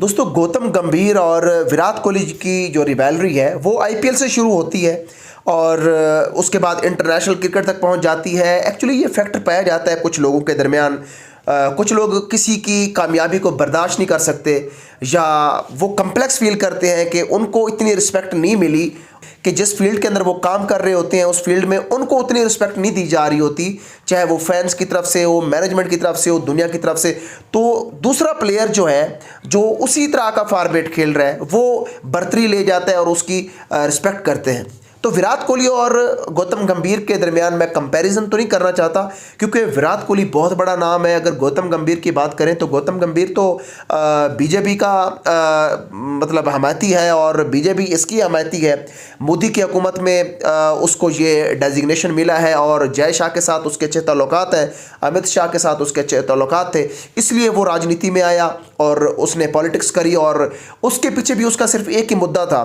दोस्तों गौतम गंभीर और विराट कोहली की जो रिवैलरी है वो आईपीएल से शुरू होती है और उसके बाद इंटरनेशनल क्रिकेट तक पहुंच जाती है। एक्चुअली ये फैक्टर पाया जाता है कुछ लोगों के दरमियान। कुछ लोग किसी की कामयाबी को बर्दाश्त नहीं कर सकते या वो कम्प्लेक्स फील करते हैं कि उनको इतनी रिस्पेक्ट नहीं मिली कि जिस फील्ड के अंदर वो काम कर रहे होते हैं उस फील्ड में उनको उतनी रिस्पेक्ट नहीं दी जा रही होती, चाहे वो फैंस की तरफ से हो, मैनेजमेंट की तरफ से हो, दुनिया की तरफ से। तो दूसरा प्लेयर जो है जो उसी तरह का फॉर्मेट खेल रहा है वो बर्तरी ले जाता है और उसकी रिस्पेक्ट करते हैं। तो विराट कोहली और गौतम गंभीर के दरमियान मैं कंपैरिजन तो नहीं करना चाहता क्योंकि विराट कोहली बहुत बड़ा नाम है। अगर गौतम गंभीर की बात करें तो गौतम गंभीर तो बीजेपी का मतलब हमायती है और बीजेपी इसकी हमायती है। मोदी की हुकूमत में उसको ये डेजिग्नेशन मिला है और जय शाह के साथ उसके अच्छे ताल्लुकात हैं, अमित शाह के साथ उसके अच्छे ताल्लुकात थे, इसलिए वो राजनीति में आया और उसने पॉलिटिक्स करी। और उसके पीछे भी उसका सिर्फ एक ही मुद्दा था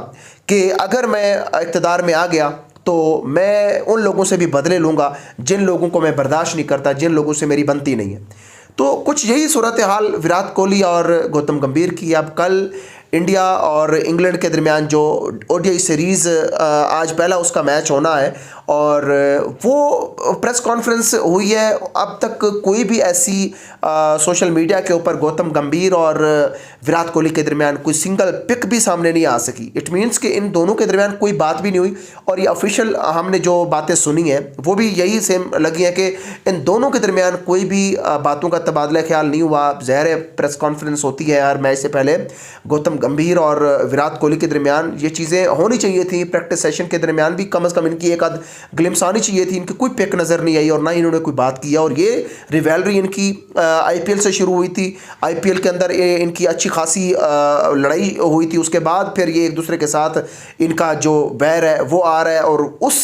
कि अगर मैं इक़्तिदार में आ गया तो मैं उन लोगों से भी बदले लूँगा जिन लोगों को मैं बर्दाश्त नहीं करता, जिन लोगों से मेरी बनती नहीं है। तो कुछ यही सूरत हाल विराट कोहली और गौतम गंभीर की। अब कल इंडिया और इंग्लैंड के दरमियान जो ओडीआई सीरीज़ आज पहला उसका मैच होना है और वो प्रेस कॉन्फ्रेंस हुई है। अब तक कोई भी ऐसी सोशल मीडिया के ऊपर गौतम गंभीर और विराट कोहली के दरमियान कोई सिंगल पिक भी सामने नहीं आ सकी। इट मीन्स कि इन दोनों के दरमियान कोई बात भी नहीं हुई और ये ऑफिशियल हमने जो बातें सुनी हैं वो भी यही सेम लगी है कि इन दोनों के दरमियान कोई भी बातों का तबादला ख्याल नहीं हुआ। ज़ाहिर है प्रेस कॉन्फ्रेंस होती है हर मैच से पहले, गौतम गंभीर और विराट कोहली के दरमियान ये चीज़ें होनी चाहिए थी। प्रैक्टिस सेशन के दरमियान भी कम अज़ कम इनकी एक आध ग्लिम्स आनी चाहिए थी। इनकी कोई पिक नज़र नहीं आई और ना ही इन्होंने कोई बात किया। और ये रिवैलरी इनकी आईपीएल से शुरू हुई थी। आईपीएल के अंदर इनकी अच्छी खासी लड़ाई हुई थी, उसके बाद फिर ये एक दूसरे के साथ इनका जो बैर है वो आ रहा है और उस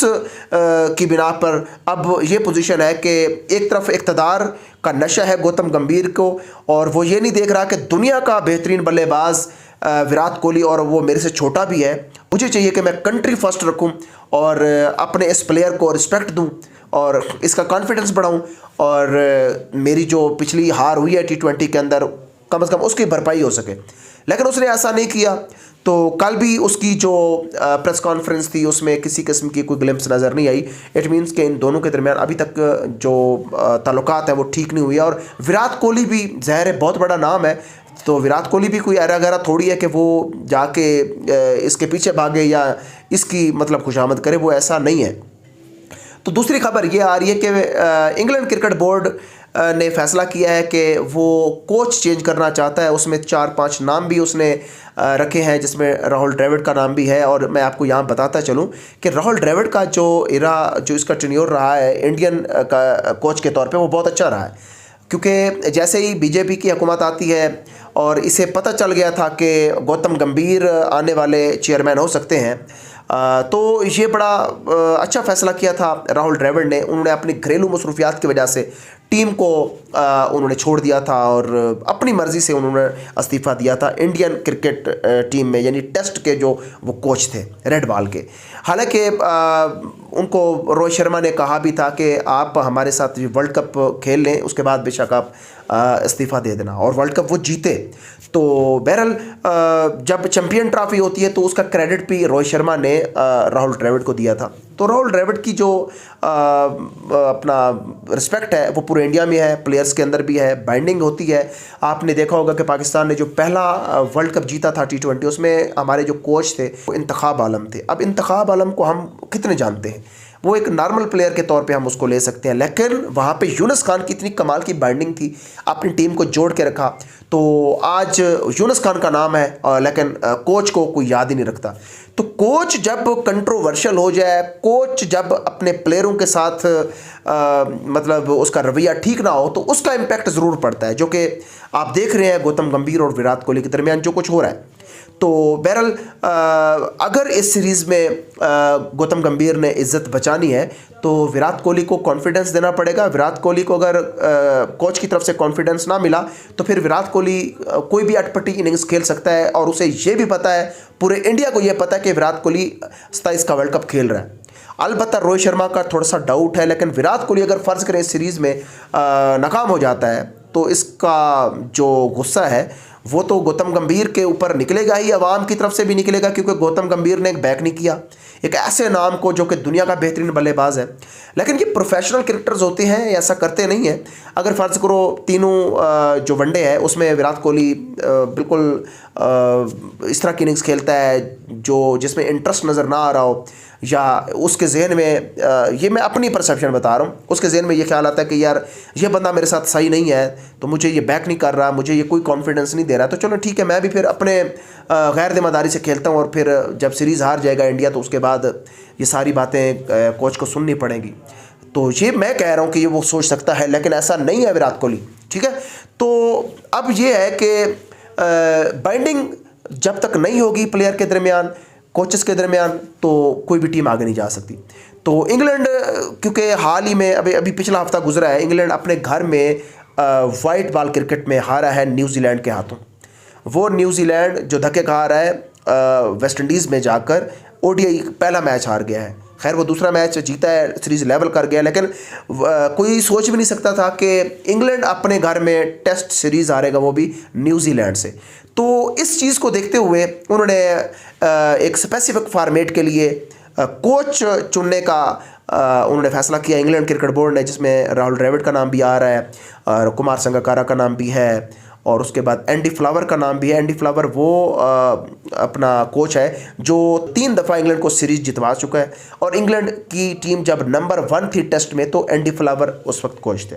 की बिना पर अब ये पोजीशन है कि एक तरफ इक़्तिदार का नशा है गौतम गंभीर को और वो ये नहीं देख रहा कि दुनिया का बेहतरीन बल्लेबाज विराट कोहली और वो मेरे से छोटा भी है, मुझे चाहिए कि मैं कंट्री फर्स्ट रखूं और अपने इस प्लेयर को रिस्पेक्ट दूं और इसका कॉन्फिडेंस बढ़ाऊं और मेरी जो पिछली हार हुई है T20 के अंदर कम से कम उसकी भरपाई हो सके। लेकिन उसने ऐसा नहीं किया। तो कल भी उसकी जो प्रेस कॉन्फ्रेंस थी उसमें किसी किस्म की कोई ग्लिम्स नज़र नहीं आई। इट मीन्स कि इन दोनों के दरमियान अभी तक जो ताल्लुकात है वो ठीक नहीं हुई है। और विराट कोहली भी ज़ाहिर है बहुत बड़ा नाम है, तो विराट कोहली भी कोई ऐरा गैरा थोड़ी है कि वो जाके इसके पीछे भागे या इसकी मतलब खुशामद करे, वो ऐसा नहीं है। तो दूसरी खबर ये आ रही है कि इंग्लैंड क्रिकेट बोर्ड ने फैसला किया है कि वो कोच चेंज करना चाहता है। उसमें 4-5 नाम भी उसने रखे हैं जिसमें राहुल द्रविड़ का नाम भी है। और मैं आपको यहाँ बताता चलूँ कि राहुल द्रविड़ का जो जो इसका टेन्योर रहा है इंडियन का कोच के तौर पे वो बहुत अच्छा रहा है, क्योंकि जैसे ही बीजेपी की हुकूमत आती है और इसे पता चल गया था कि गौतम गंभीर आने वाले चेयरमैन हो सकते हैं, तो ये बड़ा अच्छा फ़ैसला किया था राहुल द्रविड़ ने। उन्होंने अपनी घरेलू मसरूफियात की वजह से टीम को उन्होंने छोड़ दिया था और अपनी मर्ज़ी से उन्होंने इस्तीफ़ा दिया था इंडियन क्रिकेट टीम में, यानी टेस्ट के जो वो कोच थे रेड बॉल के। हालांकि उनको रोहित शर्मा ने कहा भी था कि आप हमारे साथ वर्ल्ड कप खेल लें, उसके बाद बेशक आप इस्तीफ़ा दे देना, और वर्ल्ड कप वो जीते। तो बहरहाल जब चैंपियन ट्रॉफी होती है तो उसका क्रेडिट भी रोहित शर्मा ने राहुल द्रविड़ को दिया था। तो राहुल द्रविड़ की जो अपना रिस्पेक्ट है वो पूरे इंडिया में है, प्लेयर्स के अंदर भी है, बाइंडिंग होती है। आपने देखा होगा कि पाकिस्तान ने जो पहला वर्ल्ड कप जीता था T20, उसमें हमारे जो कोच थे वो इंतखाब आलम थे। अब इंतखाब आलम को हम कितने जानते हैं, वो एक नॉर्मल प्लेयर के तौर पे हम उसको ले सकते हैं, लेकिन वहाँ पे यूनुस खान की इतनी कमाल की बाइंडिंग थी, अपनी टीम को जोड़ के रखा। तो आज यूनुस खान का नाम है लेकिन कोच को कोई याद ही नहीं रखता। तो कोच जब कंट्रोवर्शियल हो जाए, कोच जब अपने प्लेयरों के साथ मतलब उसका रवैया ठीक ना हो, तो उसका इम्पैक्ट ज़रूर पड़ता है, जो कि आप देख रहे हैं गौतम गंभीर और विराट कोहली के दरमियान जो कुछ हो रहा है। तो बहरहाल अगर इस सीरीज़ में गौतम गंभीर ने इज़्ज़त बचानी है तो विराट कोहली को कॉन्फिडेंस देना पड़ेगा। विराट कोहली को अगर कोच की तरफ से कॉन्फिडेंस ना मिला तो फिर विराट कोहली कोई भी अटपटी इनिंग्स खेल सकता है, और उसे ये भी पता है, पूरे इंडिया को ये पता है कि विराट कोहली 27 का वर्ल्ड कप खेल रहा है। अलबत्ता रोहित शर्मा का थोड़ा सा डाउट है, लेकिन विराट कोहली अगर फ़र्ज़ करें इस सीरीज़ में नाकाम हो जाता है तो इसका जो गुस्सा है वो तो गौतम गंभीर के ऊपर निकलेगा ही, अवाम की तरफ से भी निकलेगा, क्योंकि गौतम गंभीर ने एक बैक नहीं किया एक ऐसे नाम को जो कि दुनिया का बेहतरीन बल्लेबाज है। लेकिन ये प्रोफेशनल क्रिकेटर्स होते हैं, ऐसा करते नहीं हैं। अगर फ़र्ज़ करो तीनों जो वनडे है उसमें विराट कोहली बिल्कुल इस तरह की इनिंग्स खेलता है जो जिसमें इंटरेस्ट नज़र ना आ रहा हो, या उसके जहन में ये मैं अपनी परसेप्शन बता रहा हूँ, उसके जहन में ये ख्याल आता है कि यार ये बंदा मेरे साथ सही नहीं है, तो मुझे ये बैक नहीं कर रहा, मुझे ये कोई कॉन्फिडेंस नहीं दे रहा, तो चलो ठीक है, मैं भी फिर अपने गैर जिम्मेदारी से खेलता हूँ, और फिर जब सीरीज़ हार जाएगा इंडिया तो उसके बाद ये सारी बातें कोच को सुननी पड़ेंगी। तो ये मैं कह रहा हूँ कि ये वो सोच सकता है, लेकिन ऐसा नहीं है विराट कोहली, ठीक है। तो अब ये है कि बाइंडिंग जब तक नहीं होगी प्लेयर के दरमियान, कोचेस के दरमियान, तो कोई भी टीम आगे नहीं जा सकती। तो इंग्लैंड, क्योंकि हाल ही में अभी पिछला हफ्ता गुजरा है, इंग्लैंड अपने घर में वाइट बॉल क्रिकेट में हारा है न्यूजीलैंड के हाथों। वो न्यूजीलैंड जो धक्के खा रहा है वेस्ट इंडीज़ में जाकर ओडीआई पहला मैच हार गया है। खैर वो दूसरा मैच जीता है, सीरीज़ लेवल कर गया, लेकिन कोई सोच भी नहीं सकता था कि इंग्लैंड अपने घर में टेस्ट सीरीज़ हारेगा, वो भी न्यूजीलैंड से। तो इस चीज़ को देखते हुए उन्होंने एक स्पेसिफिक फॉर्मेट के लिए कोच चुनने का उन्होंने फैसला किया, इंग्लैंड क्रिकेट बोर्ड ने, जिसमें राहुल द्रविड़ का नाम भी आ रहा है और कुमार संगकारा का नाम भी है, और उसके बाद एंडी फ्लावर का नाम भी है। एंडी फ्लावर वो अपना कोच है जो 3 दफ़ा इंग्लैंड को सीरीज़ जितवा चुका है, और इंग्लैंड की टीम जब नंबर 1 थी टेस्ट में तो एंडी फ्लावर उस वक्त कोच थे।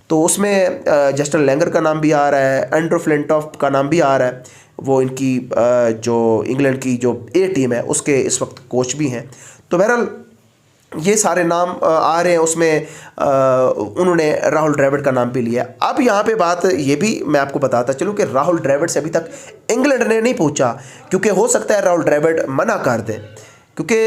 तो उसमें जस्टिन लैंगर का नाम भी आ रहा है, एंड्रू फ्लिंटॉफ का नाम भी आ रहा है, वो इनकी जो इंग्लैंड की जो ए टीम है उसके इस वक्त कोच भी हैं। तो बहरहाल ये सारे नाम आ रहे हैं, उसमें उन्होंने राहुल द्रविड़ का नाम भी लिया। अब यहाँ पे बात ये भी मैं आपको बताता चलूँ कि राहुल द्रविड़ से अभी तक इंग्लैंड ने नहीं पूछा, क्योंकि हो सकता है राहुल द्रविड़ मना कर दे, क्योंकि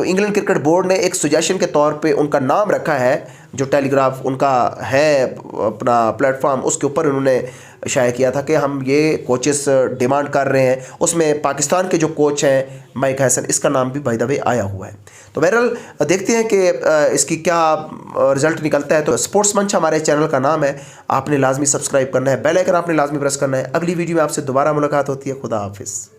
इंग्लैंड क्रिकेट बोर्ड ने एक सजेशन के तौर पे उनका नाम रखा है, जो टेलीग्राफ उनका है अपना प्लेटफॉर्म, उसके ऊपर उन्होंने शाया किया था कि हम ये कोचेस डिमांड कर रहे हैं। उसमें पाकिस्तान के जो कोच हैं माइक हैसन, इसका नाम भी बाय द वे आया हुआ है। तो बहरहाल देखते हैं कि इसकी क्या रिजल्ट निकलता है। तो स्पोर्ट्स मंच हमारे चैनल का नाम है, आपने लाजमी सब्सक्राइब करना है, बेल आइकन आपने लाजमी प्रेस करना है। अगली वीडियो में आपसे दोबारा मुलाकात होती है। खुदा हाफिज़।